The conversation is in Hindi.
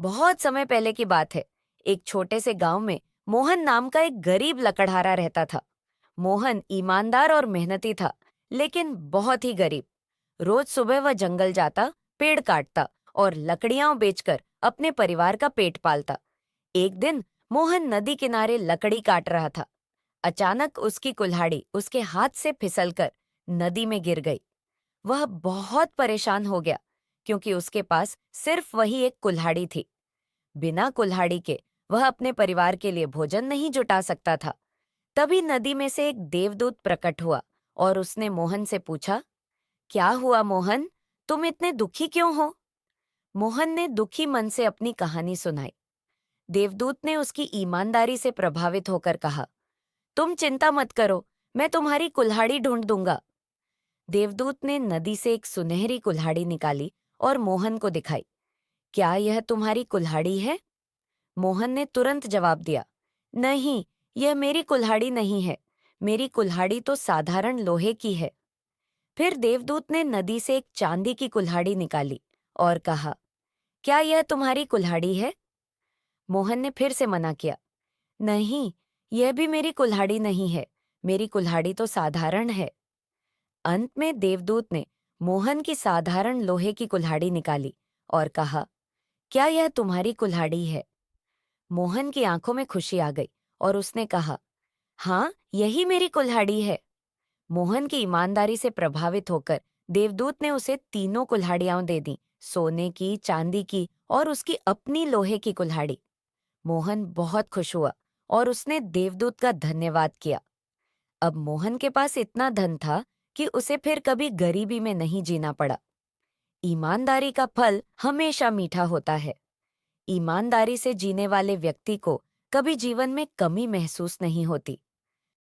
बहुत समय पहले की बात है। एक छोटे से गांव में मोहन नाम का एक गरीब लकड़हारा रहता था। मोहन ईमानदार और मेहनती था, लेकिन बहुत ही गरीब। रोज सुबह वह जंगल जाता, पेड़ काटता और लकड़ियां बेचकर अपने परिवार का पेट पालता। एक दिन मोहन नदी किनारे लकड़ी काट रहा था। अचानक उसकी कुल्हाड़ी उसके हाथ से फिसलकर नदी में गिर गई। वह बहुत परेशान हो गया, क्योंकि उसके पास सिर्फ वही एक कुल्हाड़ी थी। बिना कुल्हाड़ी के वह अपने परिवार के लिए भोजन नहीं जुटा सकता था। तभी नदी में से एक देवदूत प्रकट हुआ और उसने मोहन से पूछा, क्या हुआ मोहन, तुम इतने दुखी क्यों हो? मोहन ने दुखी मन से अपनी कहानी सुनाई। देवदूत ने उसकी ईमानदारी से प्रभावित होकर कहा, तुम चिंता मत करो, मैं तुम्हारी कुल्हाड़ी ढूंढ दूंगा। देवदूत ने नदी से एक सुनहरी कुल्हाड़ी निकाली और मोहन को दिखाई। क्या यह तुम्हारी कुल्हाड़ी है? मोहन ने तुरंत जवाब दिया, नहीं, यह मेरी कुल्हाड़ी नहीं है। मेरी कुल्हाड़ी तो साधारण लोहे की है। फिर देवदूत ने नदी से एक चांदी की कुल्हाड़ी निकाली और कहा, क्या यह तुम्हारी कुल्हाड़ी है? मोहन ने फिर से मना किया, नहीं, यह भी मेरी कुल्हाड़ी नहीं है। मेरी कुल्हाड़ी तो साधारण है। अंत में देवदूत ने मोहन की साधारण लोहे की कुल्हाड़ी निकाली और कहा, क्या यह तुम्हारी कुल्हाड़ी है? मोहन की आंखों में खुशी आ गई और उसने कहा, हाँ, यही मेरी कुल्हाड़ी है। मोहन की ईमानदारी से प्रभावित होकर देवदूत ने उसे तीनों कुल्हाड़ियां दे दी, सोने की, चांदी की और उसकी अपनी लोहे की कुल्हाड़ी। मोहन बहुत खुश हुआ और उसने देवदूत का धन्यवाद किया। अब मोहन के पास इतना धन था कि उसे फिर कभी गरीबी में नहीं जीना पड़ा। ईमानदारी का फल हमेशा मीठा होता है। ईमानदारी से जीने वाले व्यक्ति को कभी जीवन में कमी महसूस नहीं होती।